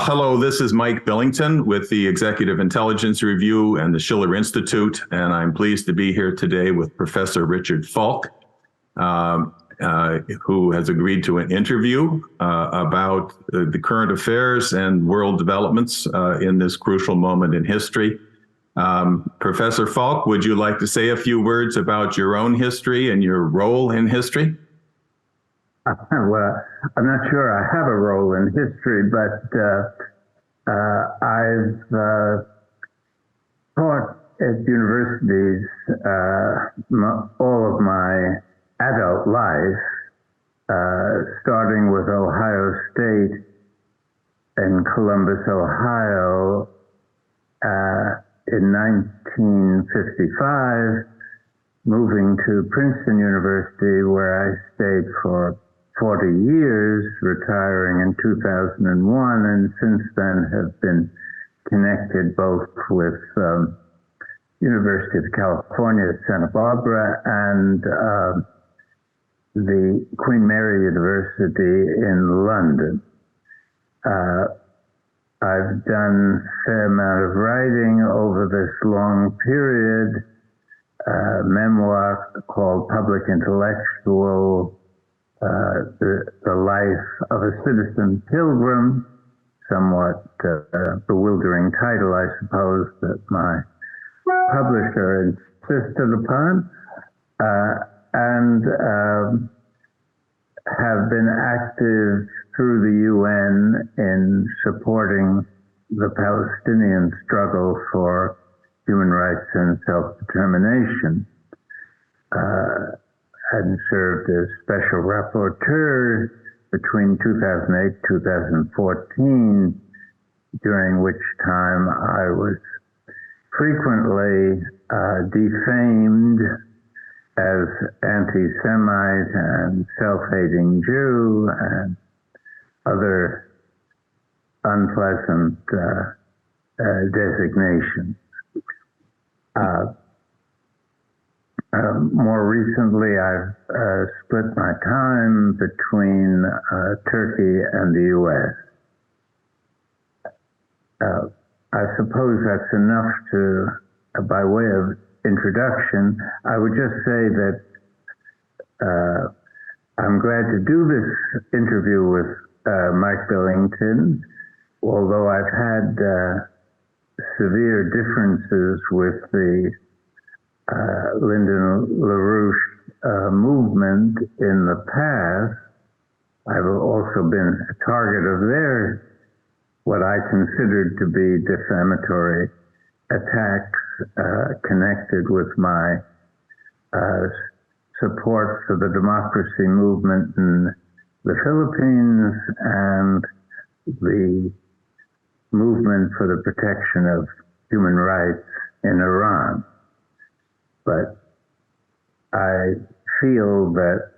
Hello, this is Mike Billington with the Executive Intelligence Review and the Schiller Institute, and I'm pleased to be here today with Professor Richard Falk, who has agreed to an interview about the current affairs and world developments in this crucial moment in history. Professor Falk, would you like to say a few words about your own history and your role in history? Well, I'm not sure I have a role in history, but I've taught at universities all of my adult life, starting with Ohio State in Columbus, Ohio, in 1955, moving to Princeton University, where I stayed for 40 years, retiring in 2001, and since then have been connected both with University of California at Santa Barbara and the Queen Mary University in London. I've done a fair amount of writing over this long period, memoir called Public Intellectual, the Life of a Citizen Pilgrim, somewhat bewildering title, I suppose, that my publisher insisted upon, and have been active through the UN in supporting the Palestinian struggle for human rights and self-determination. And served as Special Rapporteur between 2008-2014, during which time I was frequently defamed as anti-Semite and self-hating Jew and other unpleasant designations. More recently, I've split my time between Turkey and the U.S. I suppose that's enough to, by way of introduction. I would just say that I'm glad to do this interview with Mike Billington, although I've had severe differences with the Lyndon LaRouche movement in the past. I've also been a target of their, what I considered to be defamatory attacks connected with my support for the democracy movement in the Philippines and the movement for the protection of human rights in Iran. But I feel that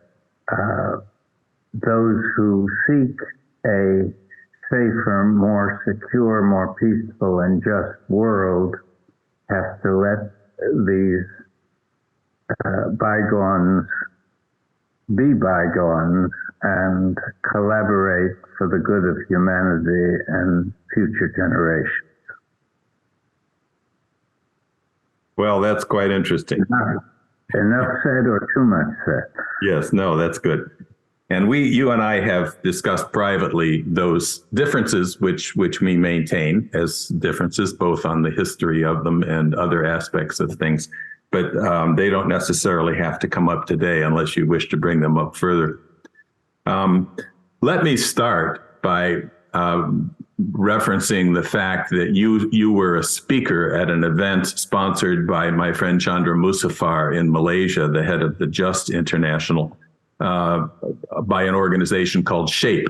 those who seek a safer, more secure, more peaceful and just world have to let these bygones be bygones and collaborate for the good of humanity and future generations. Well, that's quite interesting. Enough said or too much said? Yes, no, that's good. And you and I have discussed privately those differences which we maintain as differences, both on the history of them and other aspects of things. But they don't necessarily have to come up today unless you wish to bring them up further. Let me start by referencing the fact that you were a speaker at an event sponsored by my friend Chandra Muzaffar in Malaysia, the head of the Just International, by an organization called SHAPE,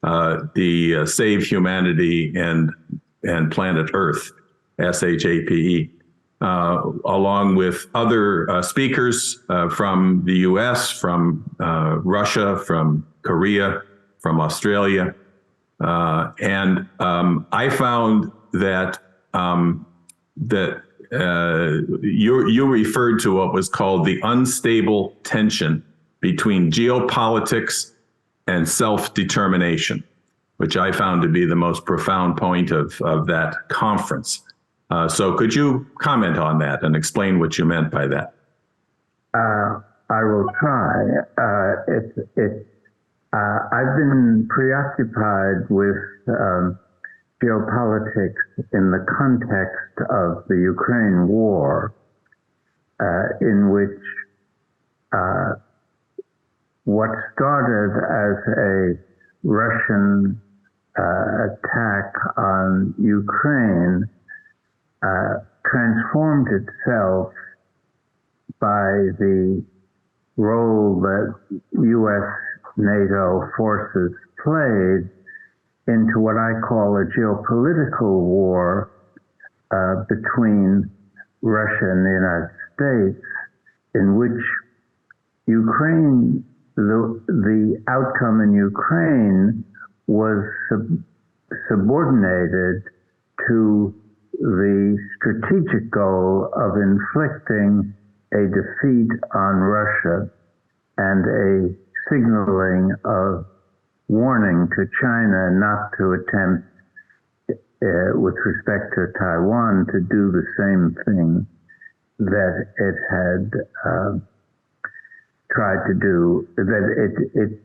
the Save Humanity and Planet Earth, SHAPE, along with other speakers from the U.S., from Russia, from Korea, from Australia. And I found that you referred to what was called the unstable tension between geopolitics and self-determination. which I found to be the most profound point of that conference. So could you comment on that and explain what you meant by that? I will try. I've been preoccupied with geopolitics in the context of the Ukraine war, in which what started as a Russian attack on Ukraine transformed itself by the role that U.S. NATO forces played into what I call a geopolitical war between Russia and the United States, in which Ukraine, the outcome in Ukraine was subordinated to the strategic goal of inflicting a defeat on Russia and a signaling of warning to China not to attempt, with respect to Taiwan, to do the same thing that it had tried to do, that it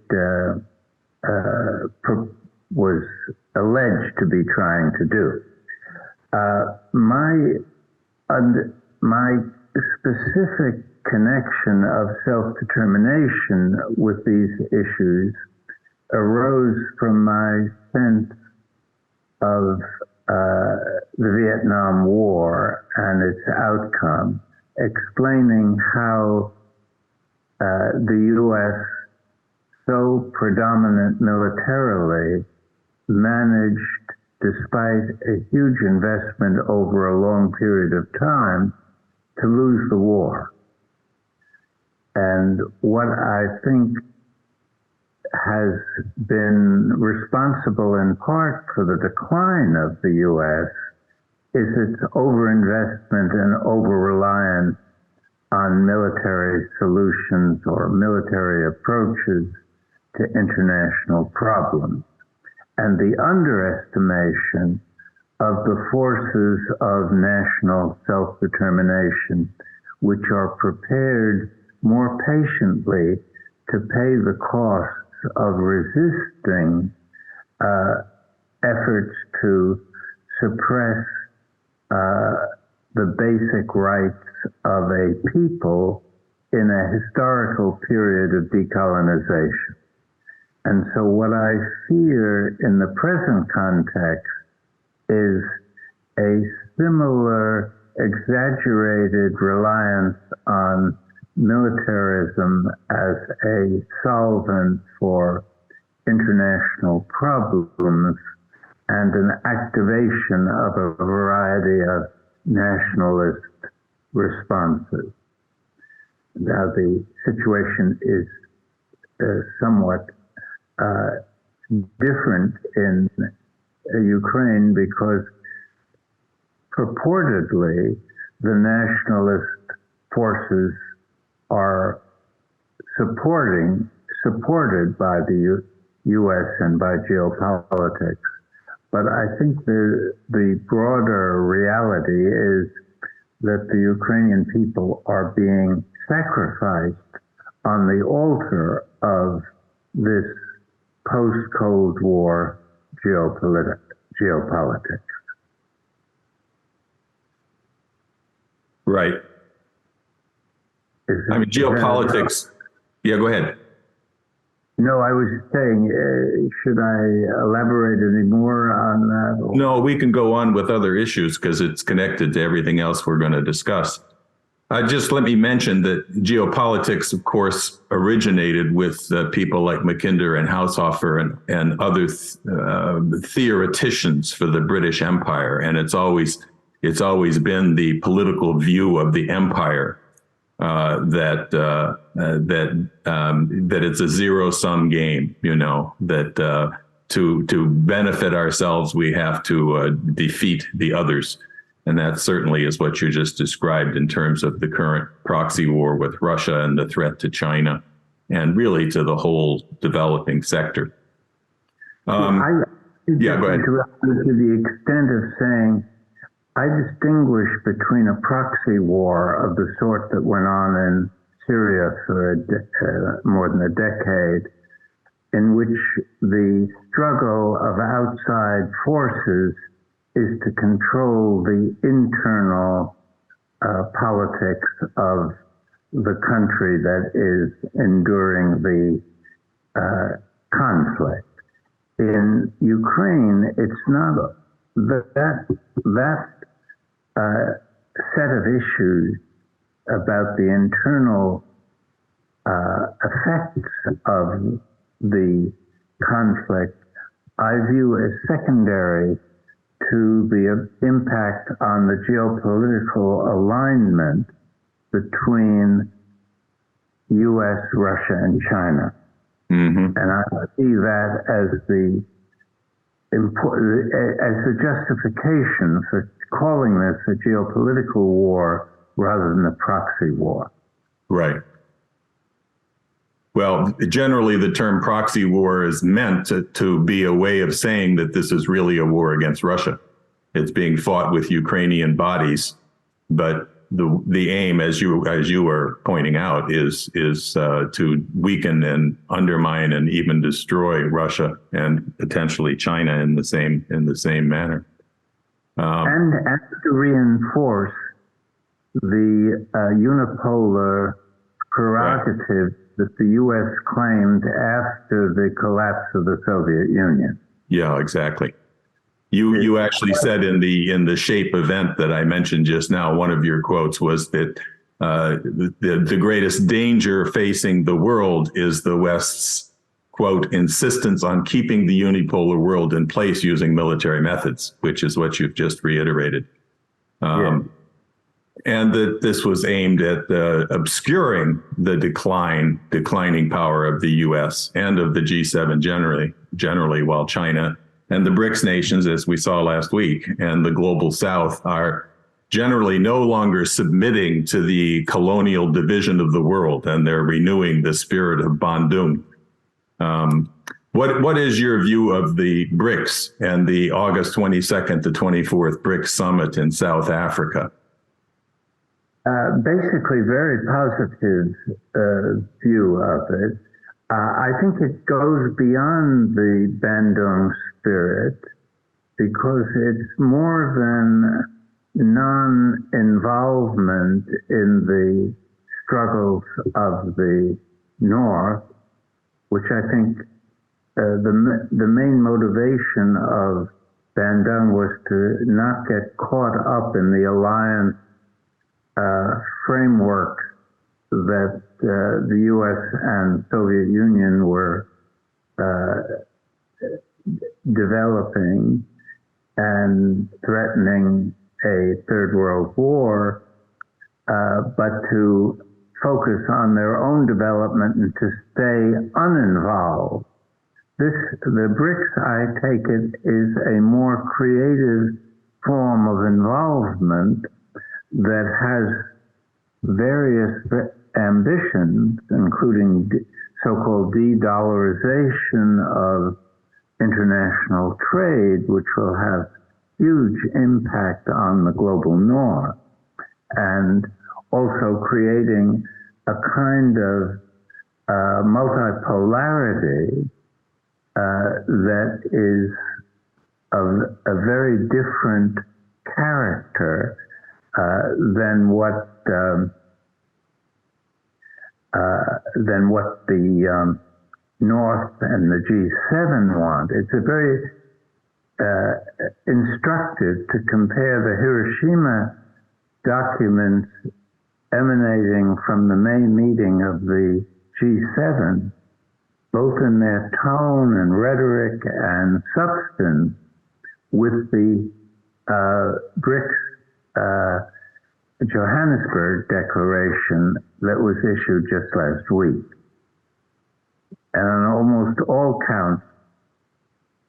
was alleged to be trying to do. My specific connection of self-determination with these issues arose from my sense of the Vietnam War and its outcome, explaining how the U.S., so predominant militarily, managed, despite a huge investment over a long period of time, to lose the war. And what I think has been responsible in part for the decline of the U.S. is its overinvestment and over-reliance on military solutions or military approaches to international problems, and the underestimation of the forces of national self-determination, which are prepared more patiently to pay the costs of resisting efforts to suppress the basic rights of a people in a historical period of decolonization. And so what I fear in the present context is a similar exaggerated reliance on militarism as a solvent for international problems and an activation of a variety of nationalist responses. Now, the situation is somewhat different in Ukraine because purportedly the nationalist forces are supported by the U.S. and by geopolitics. But I think the broader reality is that the Ukrainian people are being sacrificed on the altar of this post-Cold War geopolitics. Right. I mean, geopolitics. Yeah, go ahead. No, I was saying, should I elaborate any more on that? Or? No, we can go on with other issues because it's connected to everything else we're going to discuss. Just let me mention that geopolitics, of course, originated with people like Mackinder and Haushofer and other theoreticians for the British Empire, and it's always been the political view of the empire that it's a zero-sum game. You know, that to benefit ourselves we have to defeat the others. And that certainly is what you just described in terms of the current proxy war with Russia and the threat to China and really to the whole developing sector. I Yeah, go ahead. To the extent of saying, I distinguish between a proxy war of the sort that went on in Syria for more than a decade, in which the struggle of outside forces is to control the internal politics of the country that is enduring the conflict. In Ukraine, it's not that set of issues about the internal effects of the conflict I view as secondary to the impact on the geopolitical alignment between U.S., Russia, and China. Mm-hmm. And I see that as the justification for calling this a geopolitical war rather than a proxy war. Right. Well, generally the term proxy war is meant to be a way of saying that this is really a war against Russia. It's being fought with Ukrainian bodies, but the aim, as you were pointing out, is to weaken and undermine and even destroy Russia and potentially China in the same manner, and to reinforce the unipolar prerogative that the U.S. claimed after the collapse of the Soviet Union. Yeah, exactly. You actually said in the SHAPE event that I mentioned just now, one of your quotes was that the greatest danger facing the world is the West's, quote, insistence on keeping the unipolar world in place using military methods, which is what you've just reiterated. And that this was aimed at obscuring the declining power of the U.S. and of the G7 generally, while China and the BRICS nations, as we saw last week, and the global South are generally no longer submitting to the colonial division of the world, and they're renewing the spirit of Bandung. What is your view of the BRICS and the August 22nd to 24th BRICS summit in South Africa? Basically, very positive view of it. I think it goes beyond the Bandung spirit because it's more than non-involvement in the struggles of the North, which I think the main motivation of Bandung was to not get caught up in the alliance framework that the U.S. and Soviet Union were developing and threatening a third world war, but to focus on their own development and to stay uninvolved. The BRICS, I take it, is a more creative form of involvement that has various ambitions, including so-called de-dollarization of international trade, which will have huge impact on the global North, and also creating a kind of multipolarity that is of a very different character than what the North and the G7 want. It's a very instructive to compare the Hiroshima documents emanating from the May meeting of the G7, both in their tone and rhetoric and substance, with the BRICS Johannesburg Declaration that was issued just last week. And on almost all counts,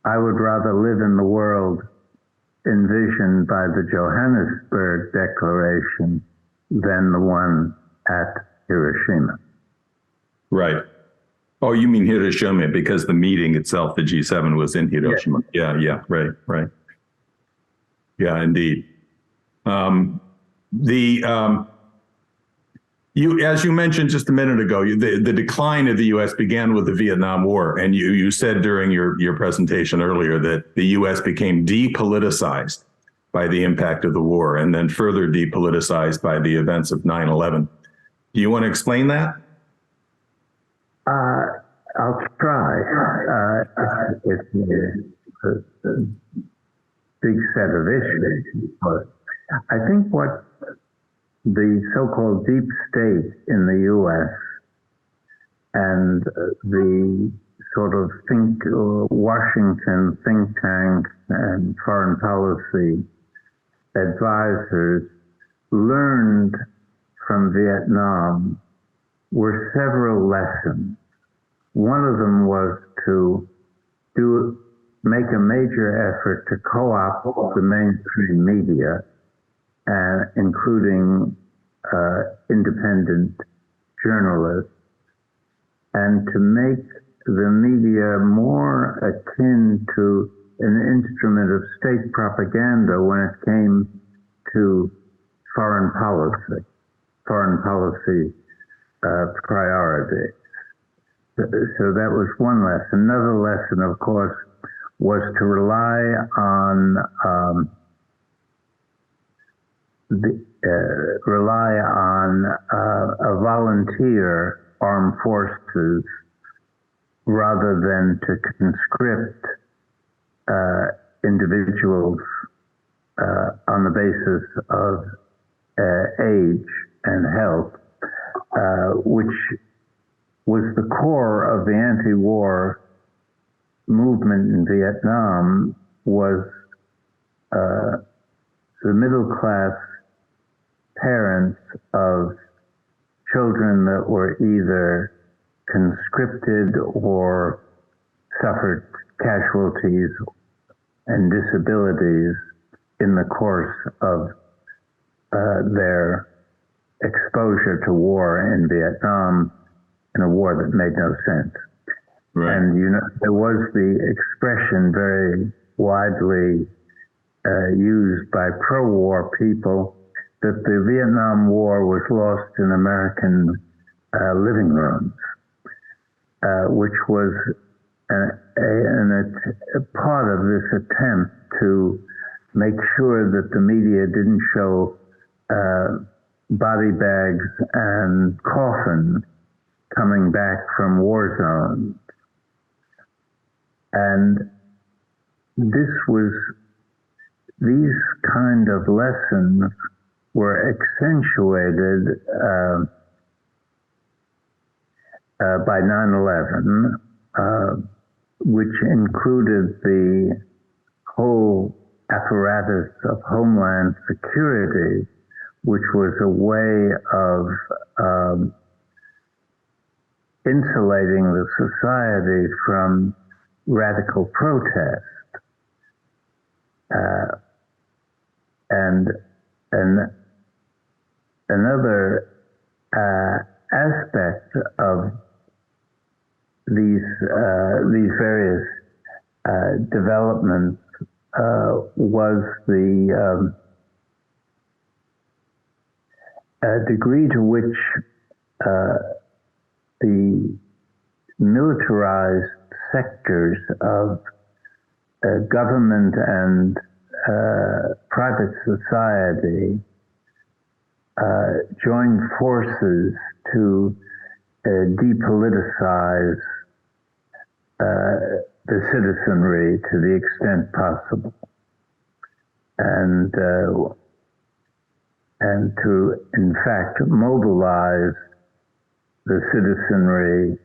I would rather live in the world envisioned by the Johannesburg Declaration than the one at Hiroshima. Right. Oh, you mean Hiroshima, because the meeting itself, the G7, was in Hiroshima. Yeah, right. Yeah, indeed. As you mentioned just a minute ago, the decline of the U.S. began with the Vietnam War, and you said during your presentation earlier that the U.S. became depoliticized by the impact of the war, and then further depoliticized by the events of 9/11. Do you want to explain that? I'll try. It's a big set of issues, but I think what the so-called deep state in the U.S. and the sort of Washington think tank and foreign policy advisors learned from Vietnam were several lessons. One of them was to make a major effort to co-opt the mainstream media, including independent journalists, and to make the media more akin to an instrument of state propaganda when it came to foreign policy priorities. So that was one lesson. Another lesson, of course, was to rely on a volunteer armed forces rather than to conscript individuals on the basis of age and health, which was the core of the anti-war movement in Vietnam, was the middle-class parents of children that were either conscripted or suffered casualties and disabilities in the course of their exposure to war in Vietnam, in a war that made no sense. Right. And there was the expression very widely used by pro-war people that the Vietnam War was lost in American living rooms, which was a part of this attempt to make sure that the media didn't show body bags and coffins coming back from war zones. And these kind of lessons were accentuated by 9/11, which included the whole apparatus of Homeland Security, which was a way of insulating the society from radical protest. And another aspect of these various developments was the degree to which the militarized sectors of government and private society joined forces to depoliticize the citizenry to the extent possible, and to, in fact, mobilize the citizenry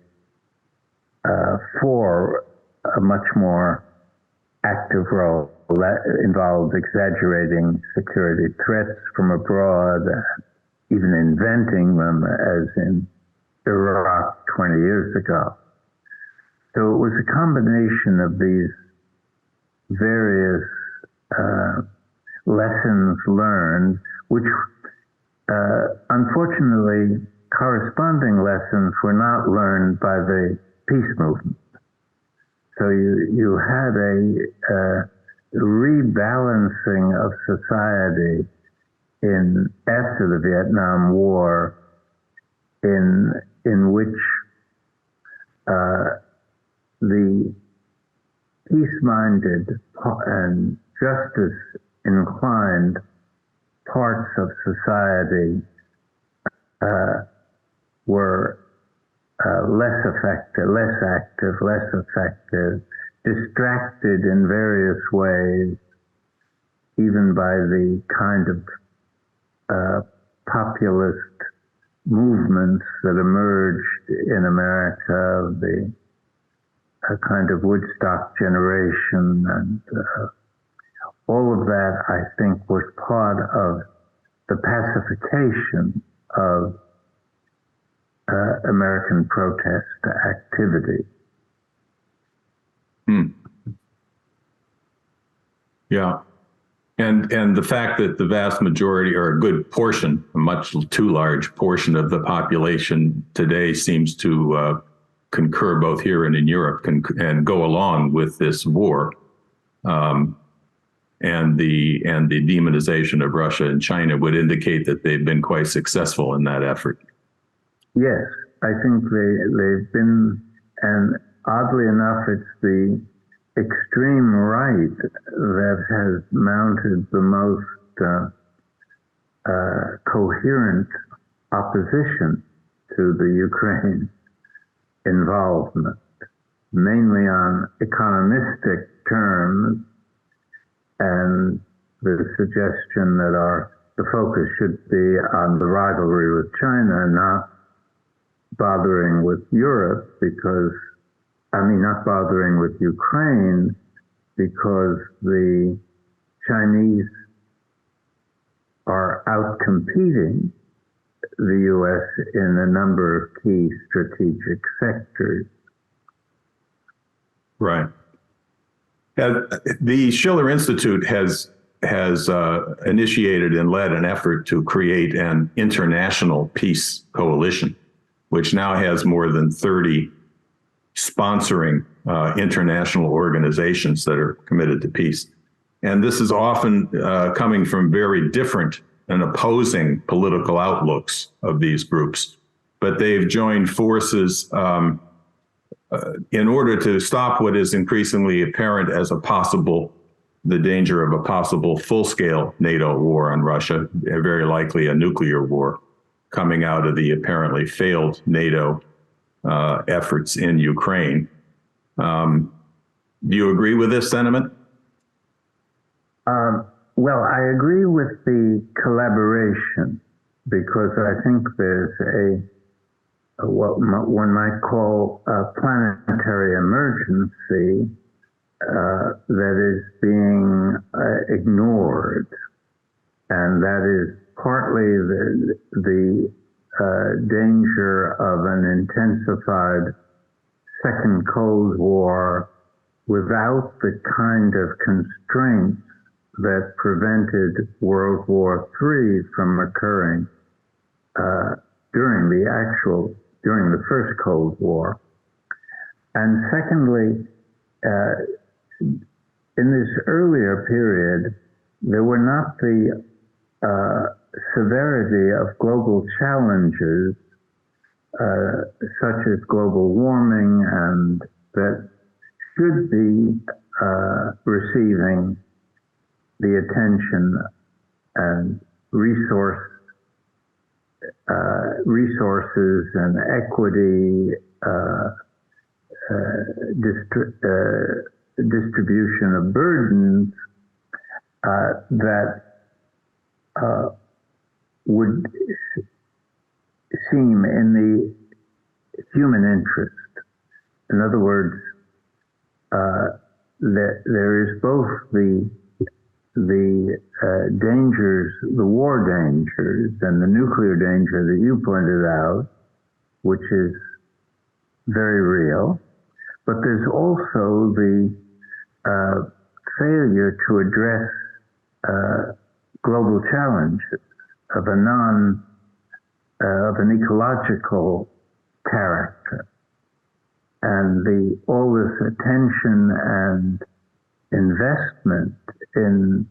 for a much more active role that involved exaggerating security threats from abroad, even inventing them, as in Iraq 20 years ago. So it was a combination of these various lessons learned, which unfortunately corresponding lessons were not learned by the peace movement. So you had a rebalancing of society after the Vietnam War, in which the peace-minded and justice-inclined parts of society were less active, less effective, distracted in various ways, even by the kind of populist movements that emerged in America, the kind of Woodstock generation, and all of that, I think, was part of the pacification of American protest activity. Yeah. And the fact that the vast majority, or a good portion, a much too large portion of the population today seems to concur both here and in Europe and go along with this war, and the demonization of Russia and China would indicate that they've been quite successful in that effort. Yes, I think they've been, and oddly enough, it's the extreme right that has mounted the most coherent opposition to the Ukraine involvement, mainly on economistic terms, and the suggestion that the focus should be on the rivalry with China, not bothering with Europe, not bothering with Ukraine, because the Chinese are outcompeting the U.S. in a number of key strategic sectors. Right. The Schiller Institute has initiated and led an effort to create an international peace coalition, which now has more than 30 sponsoring international organizations that are committed to peace. And this is often coming from very different and opposing political outlooks of these groups. But they've joined forces in order to stop what is increasingly apparent as the danger of a possible full-scale NATO war on Russia, very likely a nuclear war coming out of the apparently failed NATO efforts in Ukraine. Do you agree with this sentiment? Well, I agree with the collaboration, because I think there's what one might call a planetary emergency that is being ignored, and that is partly the danger of an intensified Second Cold War without the kind of constraints that prevented World War III from occurring during the First Cold War. And secondly, in this earlier period, there were not the severity of global challenges such as global warming, and that should be receiving the attention and resources and equity, distribution of burdens that would seem in the human interest. In other words, there is both the dangers, the war dangers, and the nuclear danger that you pointed out, which is very real, but there's also the failure to address global challenges of an ecological character. and all this attention and investment in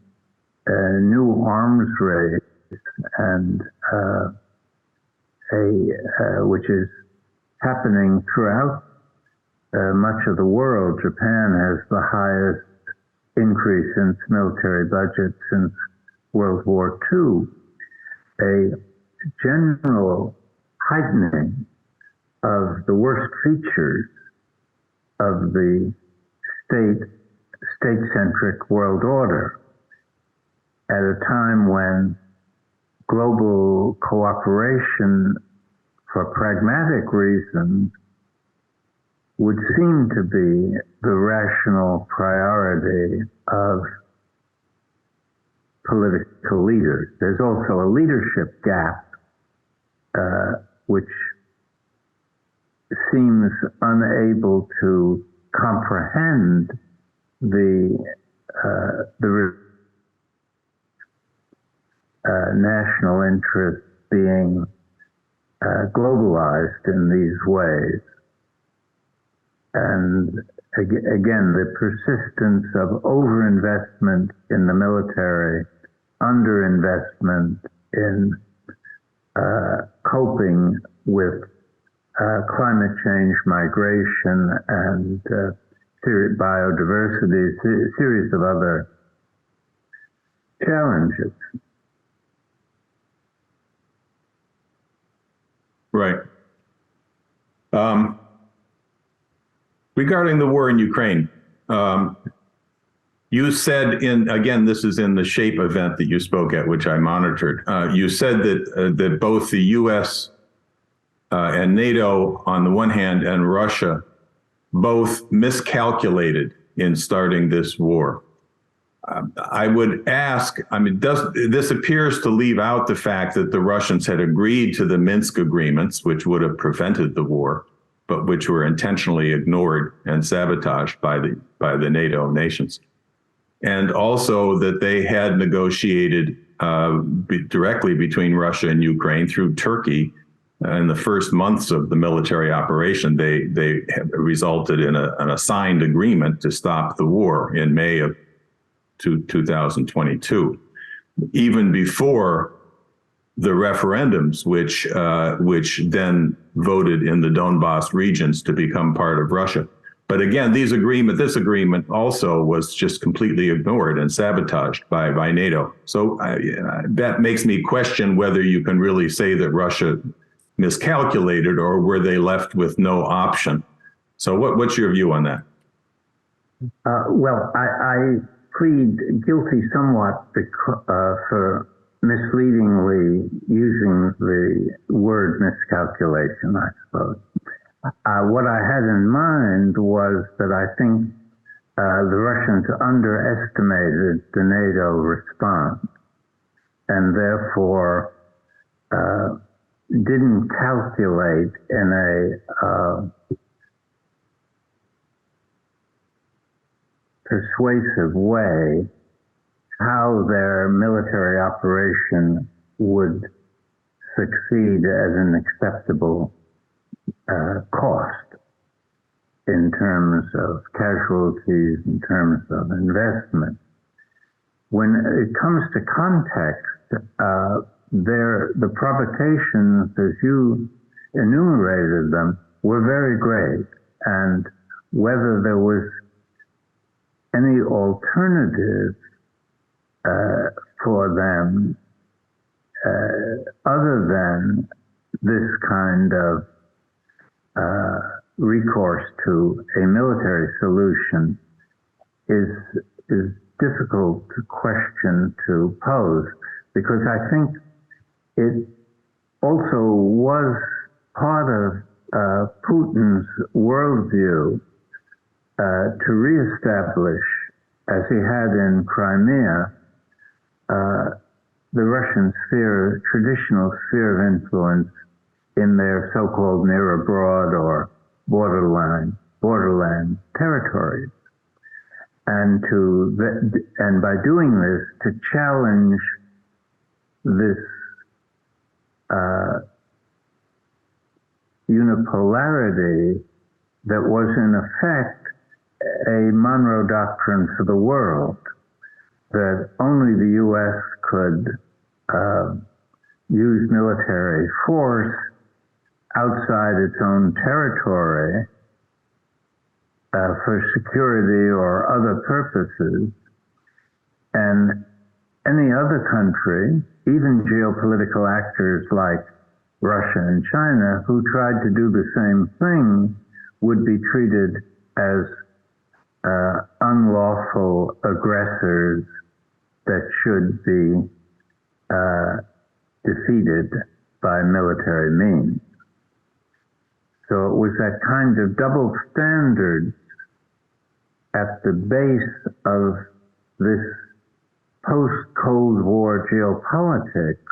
new arms race and which is happening throughout much of the world. Japan has the highest increase in its military budget since World War II. A general heightening of the worst features of the state-centric world order at a time when global cooperation for pragmatic reasons would seem to be the rational priority of political leaders. There's also a leadership gap, which seems unable to comprehend the national interests being globalized in these ways. And again, the persistence of overinvestment in the military, underinvestment in coping with climate change, migration, and biodiversity, a series of other challenges. Right. Regarding the war in Ukraine, you said again, this is in the SHAPE event that you spoke at, which I monitored. You said that both the U.S. And NATO on the one hand and Russia both miscalculated in starting this war. I would ask, this appears to leave out the fact that the Russians had agreed to the Minsk agreements, which would have prevented the war, but which were intentionally ignored and sabotaged by the NATO nations. And also that they had negotiated directly between Russia and Ukraine through Turkey. In the first months of the military operation, they resulted in a signed agreement to stop the war in May of 2022, even before the referendums, which then voted in the Donbas regions to become part of Russia. But again, this agreement also was just completely ignored and sabotaged by NATO. So that makes me question whether you can really say that Russia miscalculated or were they left with no option. So what's your view on that? Well, I plead guilty somewhat for misleadingly using the word miscalculation, I suppose. What I had in mind was that I think the Russians underestimated the NATO response and therefore didn't calculate in a persuasive way how their military operation would succeed at an acceptable cost in terms of casualties, in terms of investment. When it comes to context, the provocations, as you enumerated them, were very great, and whether there was any alternative for them other than this kind of recourse to a military solution is difficult question to pose, because I think it also was part of Putin's worldview to reestablish, as he had in Crimea, the Russian traditional sphere of influence in their so-called near abroad or borderland territories, and by doing this to challenge this unipolarity that was in effect a Monroe Doctrine for the world, that only the U.S. could use military force outside its own territory for security or other purposes, and any other country, even geopolitical actors like Russia and China, who tried to do the same thing, would be treated as unlawful aggressors that should be defeated by military means. So it was that kind of double standard at the base of this post-Cold War geopolitics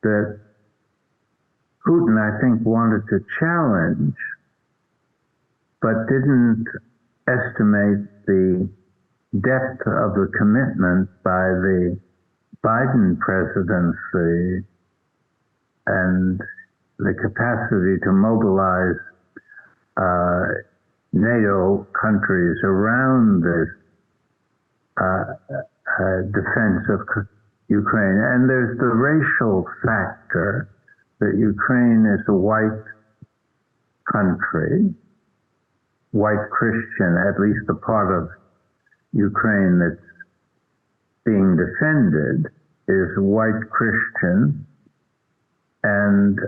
that Putin, I think, wanted to challenge, but didn't estimate the depth of the commitment by the Biden presidency and the capacity to mobilize NATO countries around this defense of Ukraine. And there's the racial factor, that Ukraine is a white country, white Christian, at least the part of Ukraine that's being defended is white Christian, and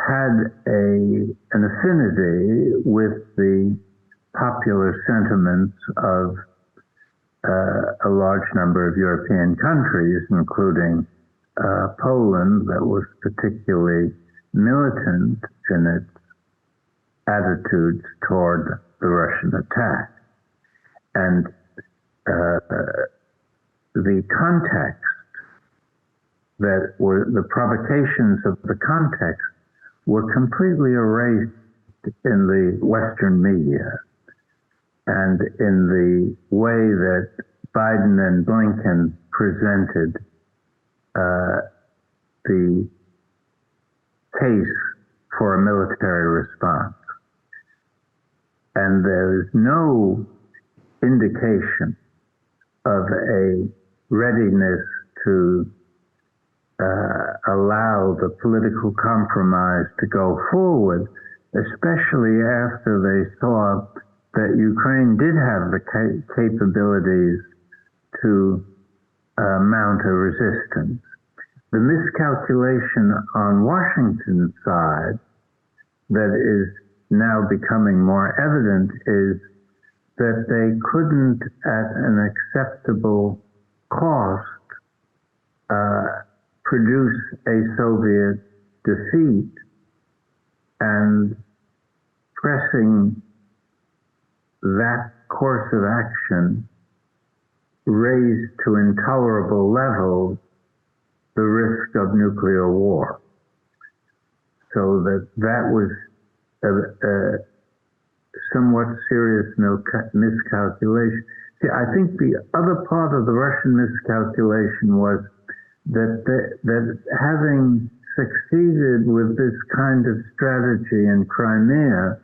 had an affinity with the popular sentiments of a large number of European countries, including Poland, that was particularly militant in its attitudes toward the Russian attack. And the context that were the provocations of the context were completely erased in the Western media and in the way that Biden and Blinken presented the case for a military response. And there's no indication of a readiness to allow the political compromise to go forward, especially after they saw that Ukraine did have the capabilities to mount a resistance. The miscalculation on Washington's side that is now becoming more evident is that they couldn't, at an acceptable cost, produce a Soviet defeat, and pressing that course of action raised to intolerable levels the risk of nuclear war. So that was a somewhat serious miscalculation. See, I think the other part of the Russian miscalculation was that having succeeded with this kind of strategy in Crimea,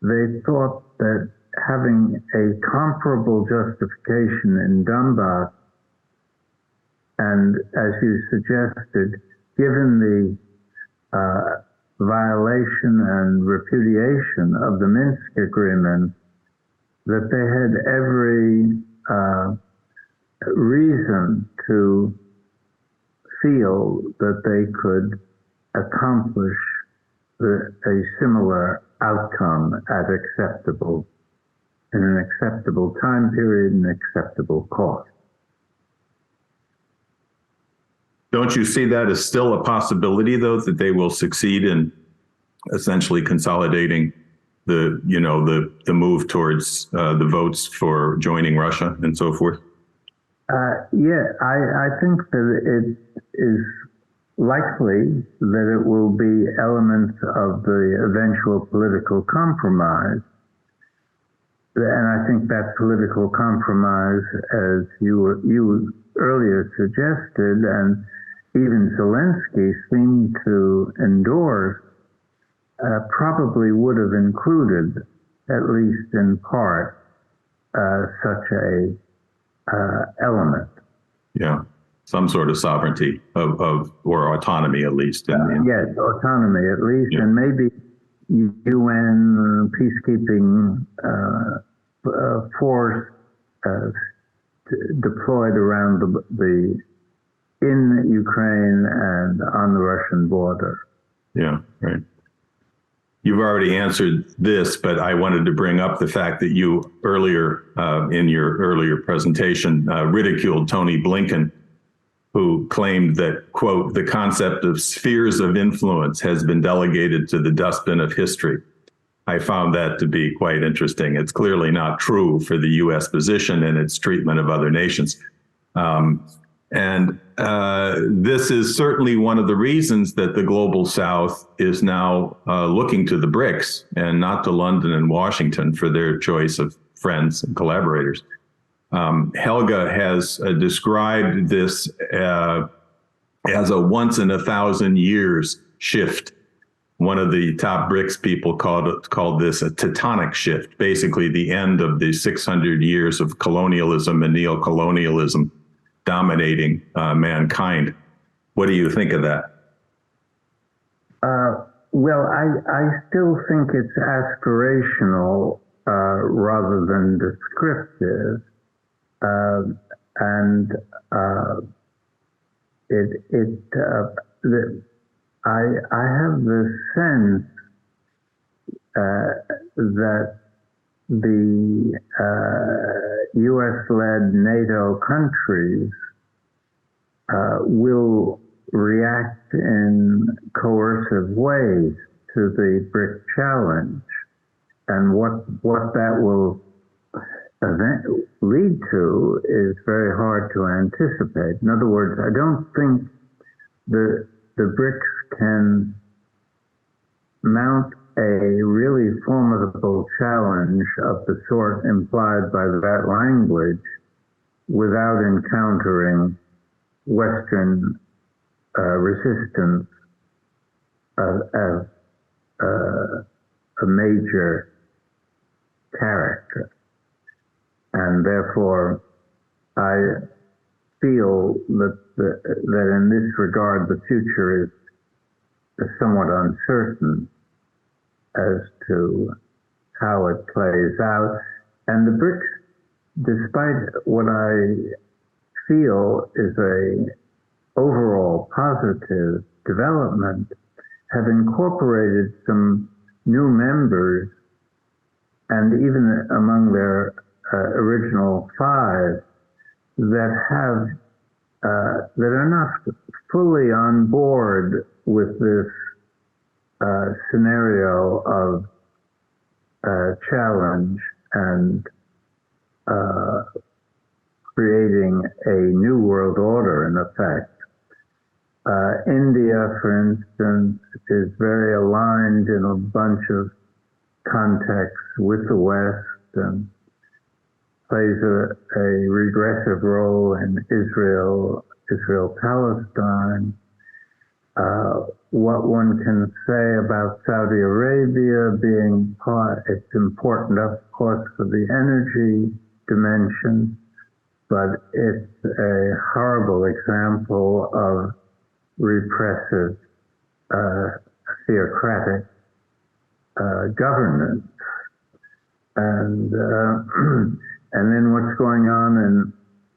they thought that having a comparable justification in Donbass, and as you suggested, given the violation and repudiation of the Minsk agreement, that they had every reason to feel that they could accomplish a similar outcome at in an acceptable time period and acceptable cost. Don't you see that as still a possibility, though, that they will succeed in essentially consolidating the move towards the votes for joining Russia and so forth? Yeah, I think that it is likely that it will be elements of the eventual political compromise. And I think that political compromise, as you earlier suggested, and even Zelensky seemed to endorse, probably would have included, at least in part, such a element. Yeah, some sort of sovereignty or autonomy, at least. Yes, autonomy at least, yeah. And maybe UN peacekeeping force deployed around in Ukraine and on the Russian border. Yeah, right. You've already answered this, but I wanted to bring up the fact that you earlier, in your earlier presentation, ridiculed Tony Blinken, who claimed that, quote, the concept of spheres of influence has been delegated to the dustbin of history. I found that to be quite interesting. It's clearly not true for the U.S. position and its treatment of other nations. This is certainly one of the reasons that the global South is now looking to the BRICS and not to London and Washington for their choice of friends and collaborators. Helga has described this as a once in 1,000 years shift. One of the top BRICS people called this a tectonic shift, basically the end of the 600 years of colonialism and neocolonialism dominating mankind. What do you think of that? Well, I still think it's aspirational rather than descriptive. I have the sense that the U.S.-led NATO countries will react in coercive ways to the BRIC challenge, and what that will lead to is very hard to anticipate. In other words, I don't think the BRICS can mount a really formidable challenge of the sort implied by that language without encountering Western resistance of a major character. And therefore, I feel that in this regard, the future is somewhat uncertain as to how it plays out. And the BRICS, despite what I feel is a overall positive development, have incorporated some new members, and even among their original 5 that are not fully on board with this scenario of challenge and creating a new world order, in effect. India, for instance, is very aligned in a bunch of contexts with the West and plays a regressive role in Israel-Palestine. What one can say about Saudi Arabia being part, it's important, of course, for the energy dimension, but it's a horrible example of repressive, theocratic governance. And then what's going on in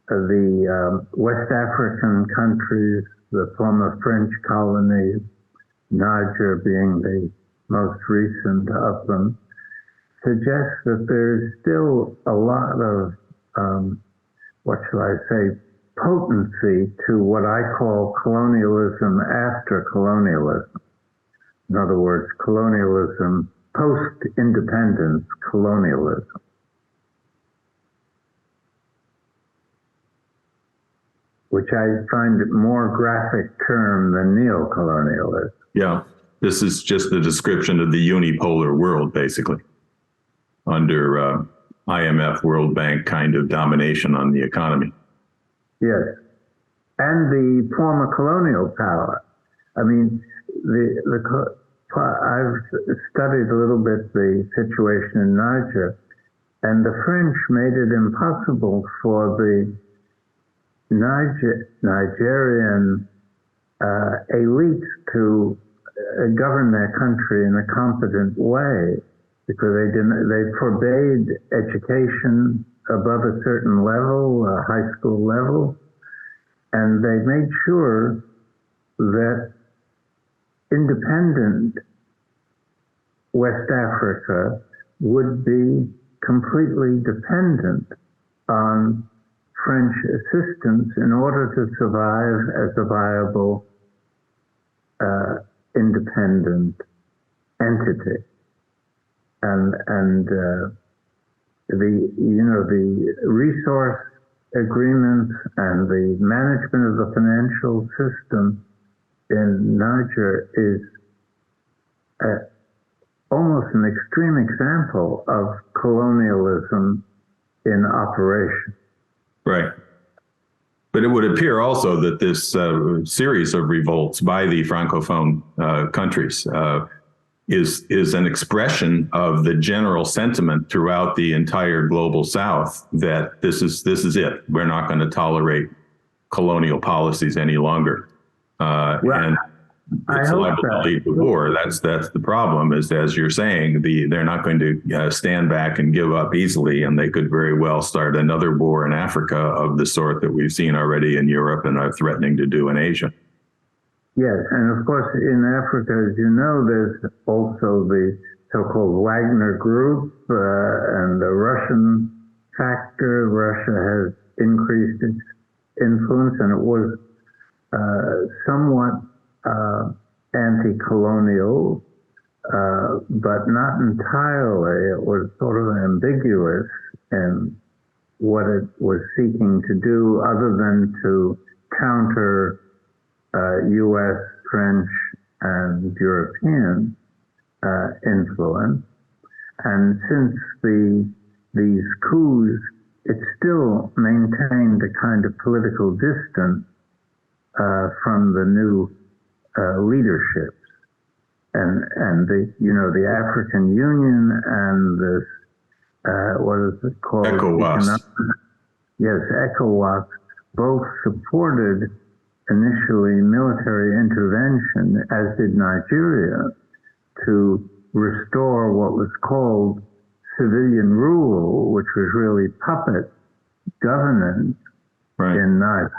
the West African countries, the former French colonies, Niger being the most recent of them, suggests that there's still a lot of, what shall I say, potency to what I call colonialism after colonialism. In other words, colonialism, post-independence colonialism. Which I find a more graphic term than neocolonialism. Yeah, this is just the description of the unipolar world, basically, under IMF, World Bank kind of domination on the economy. Yes, and the former colonial power. I mean, I've studied a little bit the situation in Niger, and the French made it impossible for the Nigerian elite to govern their country in a competent way, because they forbade education above a certain level, a high school level, and they made sure that independent West Africa would be completely dependent on French assistance in order to survive as a viable independent entity. And the resource agreements and the management of the financial system in Niger is almost an extreme example of colonialism in operation. Right. But it would appear also that this series of revolts by the Francophone countries is an expression of the general sentiment throughout the entire global South that this is it. We're not going to tolerate colonial policies any longer. And it's liable to lead to war. That's the problem, is, as you're saying, they're not going to stand back and give up easily, and they could very well start another war in Africa of the sort that we've seen already in Europe and are threatening to do in Asia. Yes, and of course in Africa, as you know, there's also the so-called Wagner Group and the Russian factor. Russia has increased its influence, and it was somewhat anti-colonial, but not entirely. It was sort of ambiguous in what it was seeking to do, other than to counter U.S., French, and European influence. And since these coups, it still maintained a kind of political distance from the new leaderships, and the African Union and this what is it called? ECOWAS. Yes, ECOWAS both supported initially military intervention, as did Nigeria, to restore what was called civilian rule, which was really puppet governance in Niger.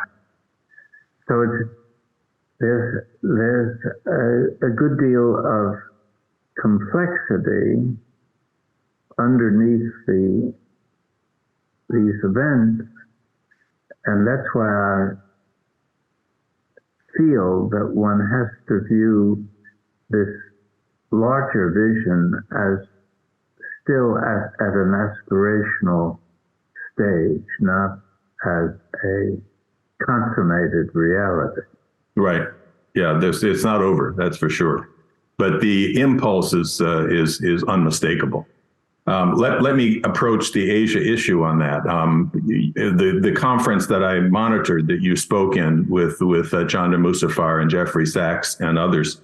So there's a good deal of complexity underneath these events, and that's why I feel that one has to view this larger vision as still at an aspirational stage, not as a consummated reality. Right. Yeah, it's not over, that's for sure. But the impulse is unmistakable. Let me approach the Asia issue on that. The conference that I monitored that you spoke in with Chandra Muzaffar and Jeffrey Sachs and others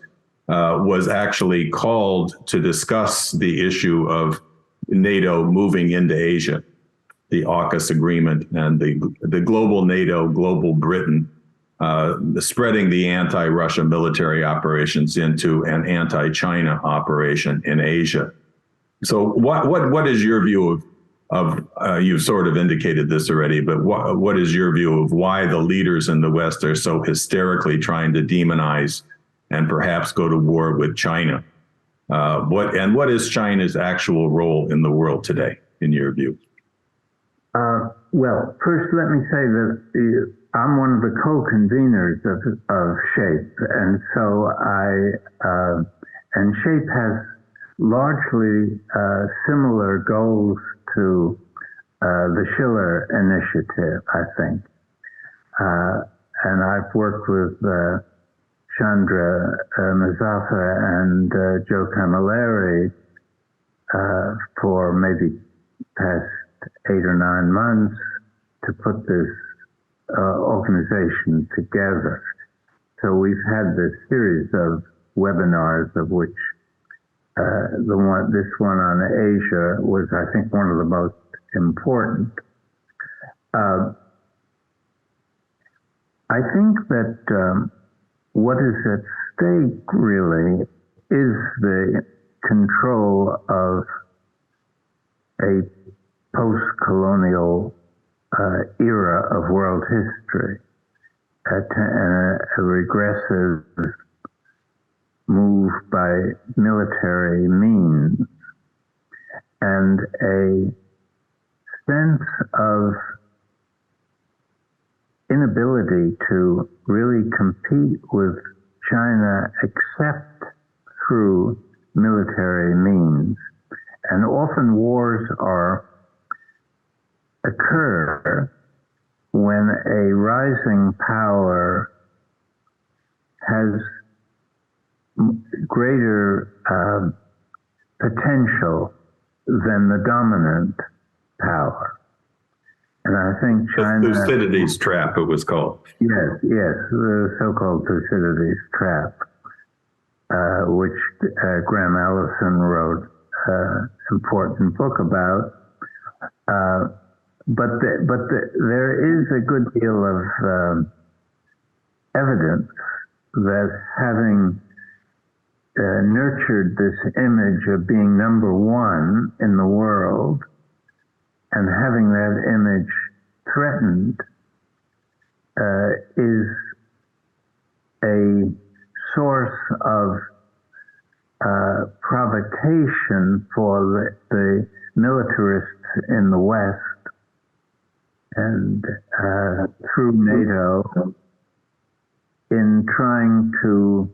was actually called to discuss the issue of NATO moving into Asia, the AUKUS agreement and the global NATO, global Britain, spreading the anti-Russia military operations into an anti-China operation in Asia. So what is your view of you've sort of indicated this already, but what is your view of why the leaders in the West are so hysterically trying to demonize and perhaps go to war with China? What is China's actual role in the world today, in your view? Well, first let me say that I'm one of the co-conveners of SHAPE, and so and SHAPE has largely similar goals to the Schiller Initiative, I think. And I've worked with Chandra Muzaffar and Joe Camilleri for maybe past 8 or 9 months to put this organization together. So we've had this series of webinars, of which this one on Asia was, I think, one of the most important. I think that what is at stake really is the control of a post-colonial era of world history, a regressive move by military means, and a sense of inability to really compete with China except through military means. And often wars occur when a rising power has greater potential than the dominant power. And I think China... The Thucydides trap, it was called. Yes, the so-called Thucydides trap, which Graham Allison wrote an important book about. But there is a good deal of evidence that having nurtured this image of being number one in the world, and having that image threatened is a source of provocation for the militarists in the West and through NATO in trying to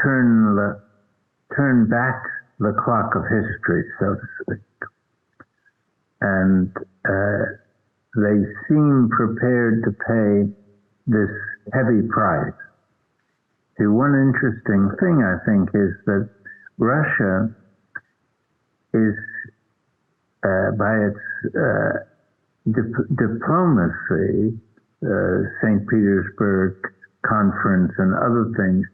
turn back the clock of history, so to speak. And they seem prepared to pay this heavy price. The one interesting thing, I think, is that Russia is, by its diplomacy, St. Petersburg Conference and other things,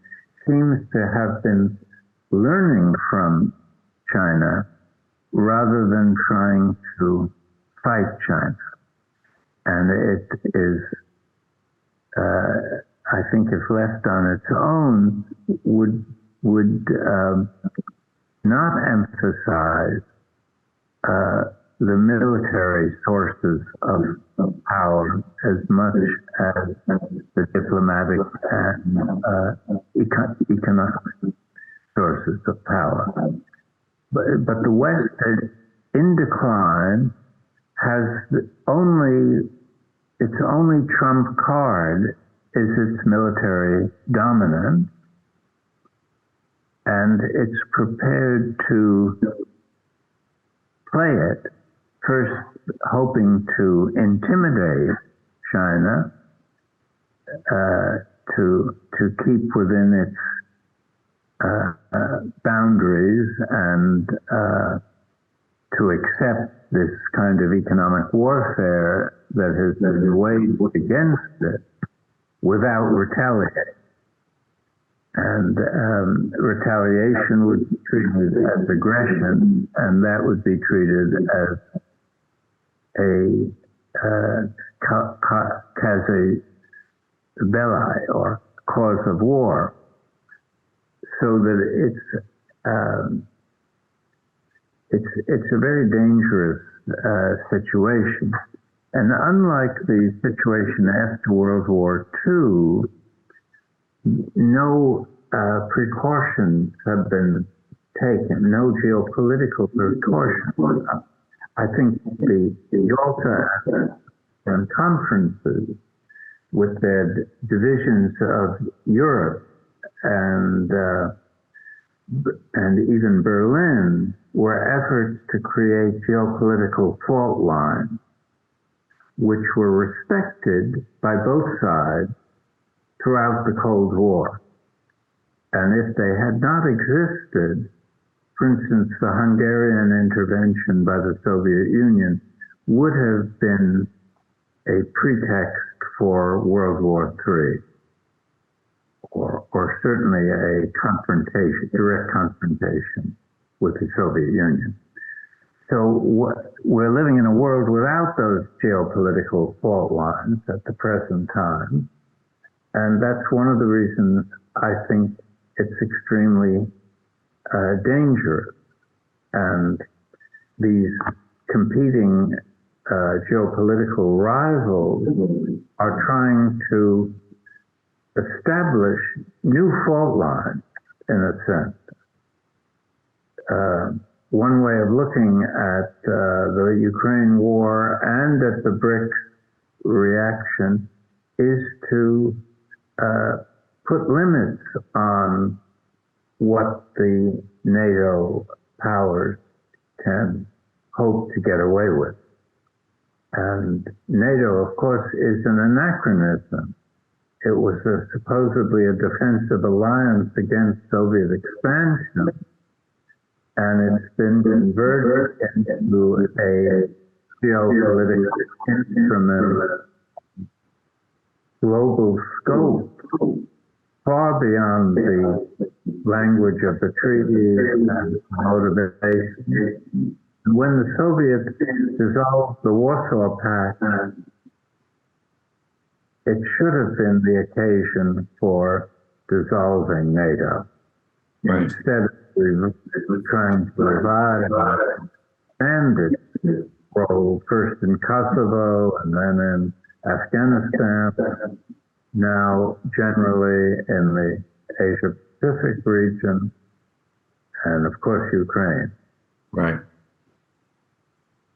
seems to have been learning from China rather than trying to fight China. And it is, I think, if left on its own, would not emphasize the military sources of power as much as the diplomatic and economic sources of power. But the West, in decline, has its only trump card is its military dominance, and it's prepared to play it, first hoping to intimidate China, to keep within its boundaries and to accept this kind of economic warfare that has been waged against it without retaliating. And retaliation would be treated as aggression, and that would be treated as a causa belli, or cause of war. So that it's a very dangerous situation. And unlike the situation after World War II, no precautions have been taken, no geopolitical precautions. I think the Yalta and conferences, with their divisions of Europe and even Berlin, were efforts to create geopolitical fault lines, which were respected by both sides throughout the Cold War. And if they had not existed, for instance, the Hungarian intervention by the Soviet Union would have been a pretext for World War III, or certainly a confrontation, direct confrontation. with the Soviet Union. So we're living in a world without those geopolitical fault lines at the present time. And that's one of the reasons I think it's extremely dangerous. And these competing geopolitical rivals are trying to establish new fault lines, in a sense. One way of looking at the Ukraine war and at the BRICS reaction is to put limits on what the NATO powers can hope to get away with. And NATO, of course, is an anachronism. It was supposedly a defensive alliance against Soviet expansion, and it's been converted into a geopolitical instrument, global scope, far beyond the language of the treaties and motivation. When the Soviets dissolved the Warsaw Pact, it should have been the occasion for dissolving NATO. Right. Instead, we were trying to revive and expand its role, first in Kosovo and then in Afghanistan, now generally in the Asia-Pacific region, and of course, Ukraine. Right.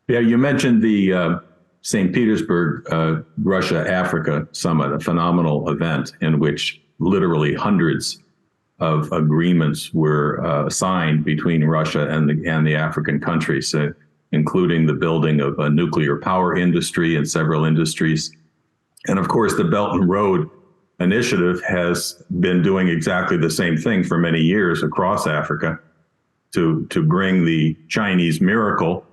Yeah, you mentioned the St. Petersburg, Russia-Africa Summit, a phenomenal event in which literally hundreds of agreements were signed between Russia and the African countries, including the building of a nuclear power industry and several industries. And of course, the Belt and Road Initiative has been doing exactly the same thing for many years across Africa to bring the Chinese miracle,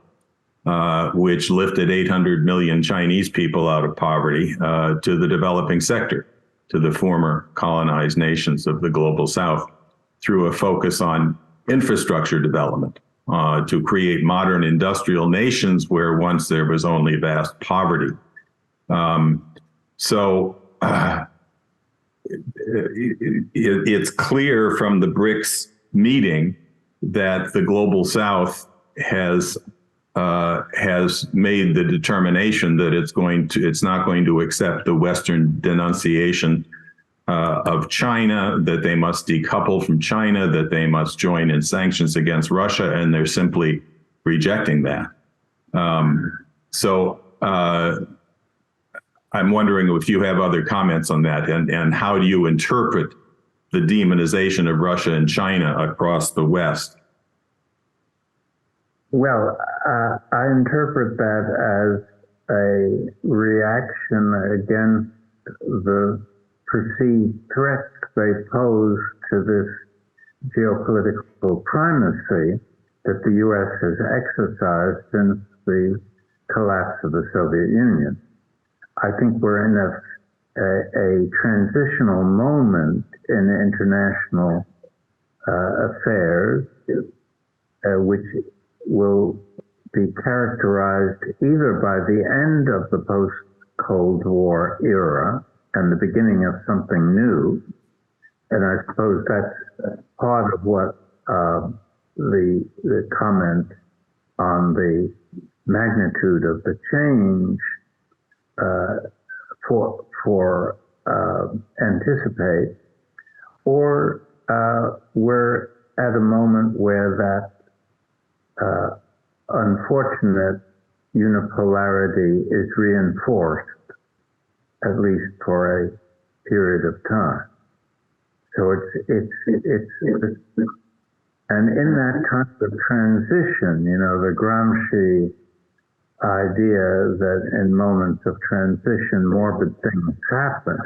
which lifted 800 million Chinese people out of poverty, to the developing sector, to the former colonized nations of the global South, through a focus on infrastructure development, to create modern industrial nations where once there was only vast poverty. It's clear from the BRICS meeting that the global South has made the determination that it's not going to accept the Western denunciation of China, that they must decouple from China, that they must join in sanctions against Russia, and they're simply rejecting that. I'm wondering if you have other comments on that, and how do you interpret the demonization of Russia and China across the West? Well, I interpret that as a reaction against the perceived threat they pose to this geopolitical primacy that the U.S. has exercised since the collapse of the Soviet Union. I think we're in a transitional moment in international affairs, which will be characterized either by the end of the post-Cold War era and the beginning of something new. And I suppose that's part of what the comment on the magnitude of the change anticipate, or we're at a moment where that unfortunate unipolarity is reinforced, at least for a period of time. So it's and in that kind of transition, the Gramsci idea that in moments of transition, morbid things happen.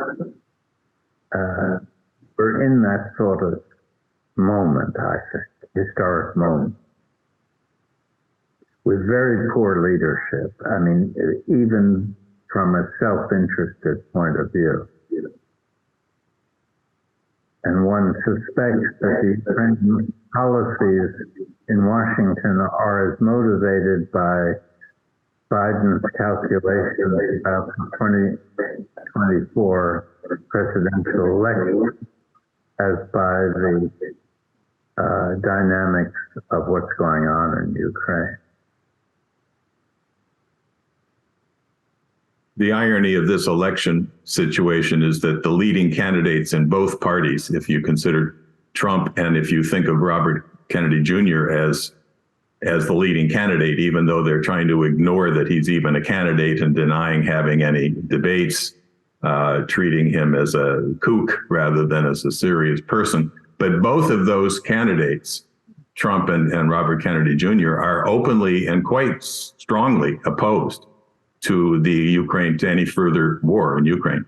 We're in that sort of moment, I think, historic moment, with very poor leadership. I mean, even from a self-interested point of view. And one suspects that the Ukrainian policies in Washington are as motivated by Biden's calculations about the 2024 presidential election as by the dynamics of what's going on in Ukraine. The irony of this election situation is that the leading candidates in both parties, if you consider Trump and if you think of Robert Kennedy Jr. as the leading candidate, even though they're trying to ignore that he's even a candidate and denying having any debates, treating him as a kook rather than as a serious person. But both of those candidates, Trump and Robert Kennedy Jr., are openly and quite strongly opposed to to any further war in Ukraine,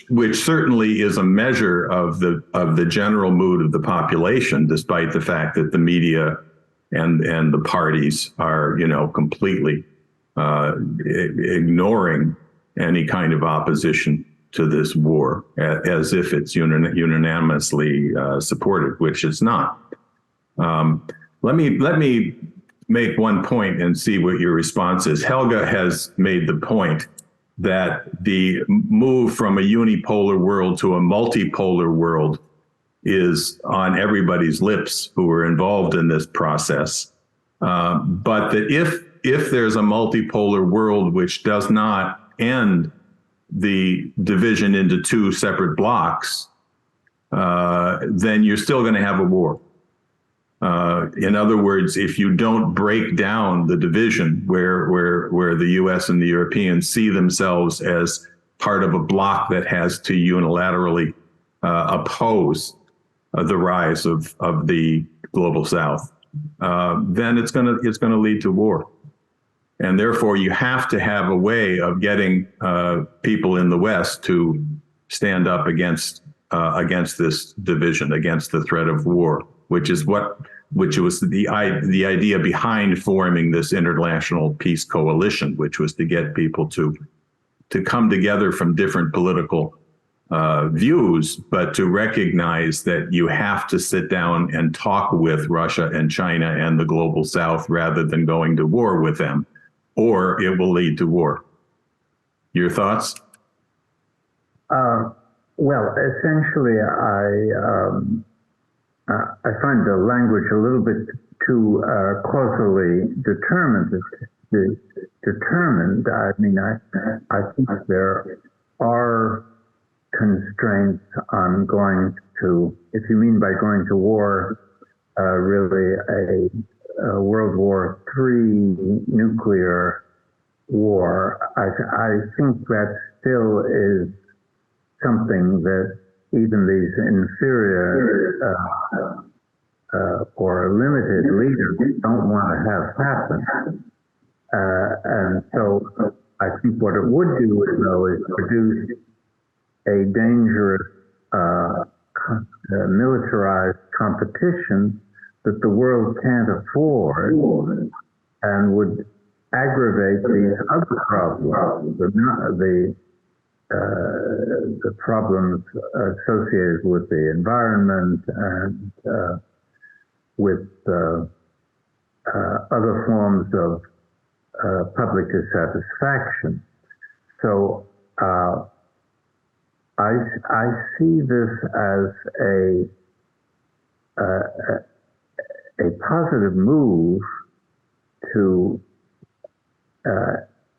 which certainly is a measure of the general mood of the population, despite the fact that the media and the parties are, completely ignoring any kind of opposition to this war, as if it's unanimously supported, which it's not. Let me make one point and see what your response is. Helga has made the point that the move from a unipolar world to a multipolar world is on everybody's lips who are involved in this process. But that if there's a multipolar world which does not end the division into two separate blocks, then you're still going to have a war. In other words, if you don't break down the division where the U.S. and the Europeans see themselves as part of a bloc that has to unilaterally oppose the rise of the global South, then it's going to lead to war. And therefore, you have to have a way of getting people in the West to stand up against this division, against the threat of war, which was the idea behind forming this international peace coalition, which was to get people to come together from different political views, but to recognize that you have to sit down and talk with Russia and China and the global South rather than going to war with them, or it will lead to war. Your thoughts? Well, essentially, I find the language a little bit too causally determined. I mean, I think there are constraints on going to, if you mean by going to war, really a World War III nuclear war. I think that still is something that even these inferior or limited leaders don't want to have happen. And so I think what it would do, though, is produce a dangerous militarized competition that the world can't afford and would aggravate these other problems, the problems associated with the environment and with other forms of public dissatisfaction. So I see this as a positive move to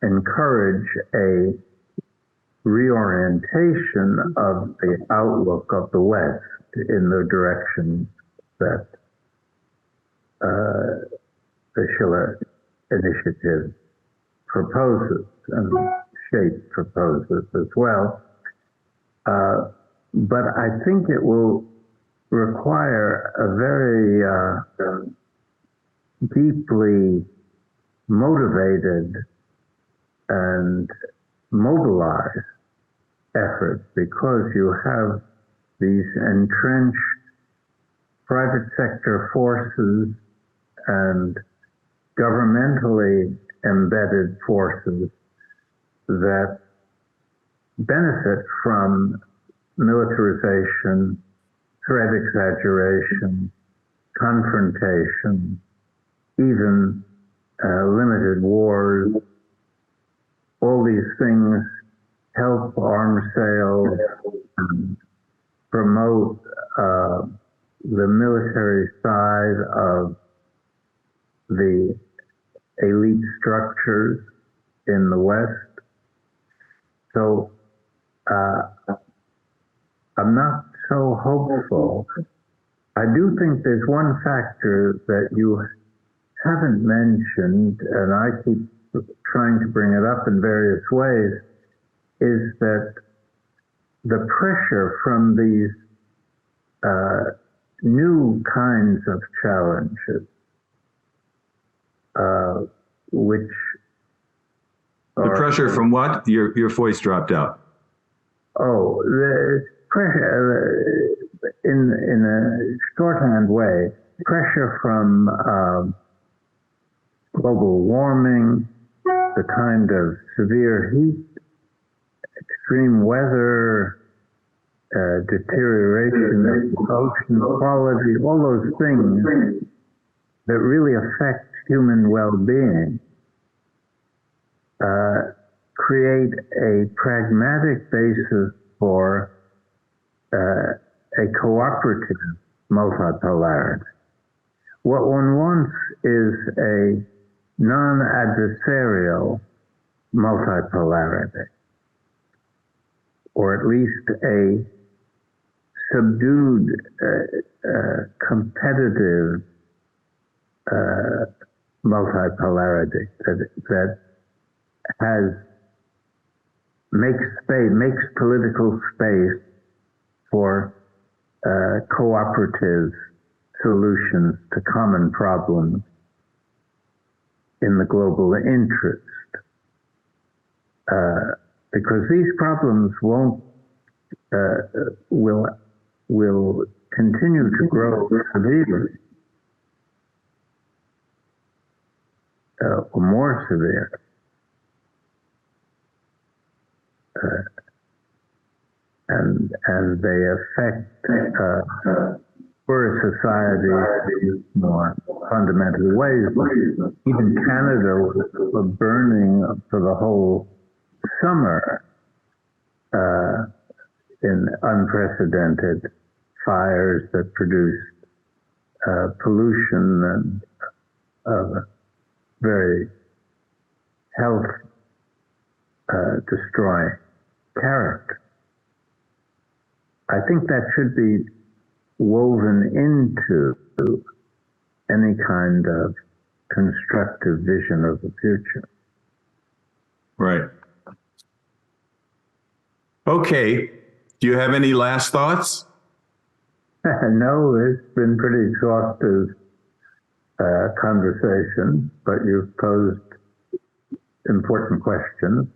encourage a reorientation of the outlook of the West in the direction that the Schiller Initiative proposes, and SHAPE proposes as well. But I think it will require a very deeply motivated and mobilized effort, because you have these entrenched private sector forces and governmentally embedded forces that benefit from militarization, threat exaggeration, confrontation, even limited wars. All these things help arms sales and promote the military side of the elite structures in the West. So I'm not so hopeful. I do think there's one factor that you haven't mentioned, and I keep trying to bring it up in various ways, is that the pressure from these new kinds of challenges, which the pressure from what? Your voice dropped out. Oh, the pressure, in a shorthand way, pressure from global warming, the kind of severe heat, extreme weather, deterioration of ocean quality, all those things that really affect human well-being, create a pragmatic basis for a cooperative multipolarity. What one wants is a non-adversarial multipolarity, or at least a subdued, competitive multipolarity that makes political space for cooperative solutions to common problems in the global interest. Because these problems will continue to grow severely, or more severe. And they affect poor society in more fundamental ways. Even Canada was burning for the whole summer in unprecedented fires that produced pollution and very health destroying character. I think that should be woven into any kind of constructive vision of the future. Right. Okay. Do you have any last thoughts? No, it's been pretty exhaustive conversation, but you've posed important questions.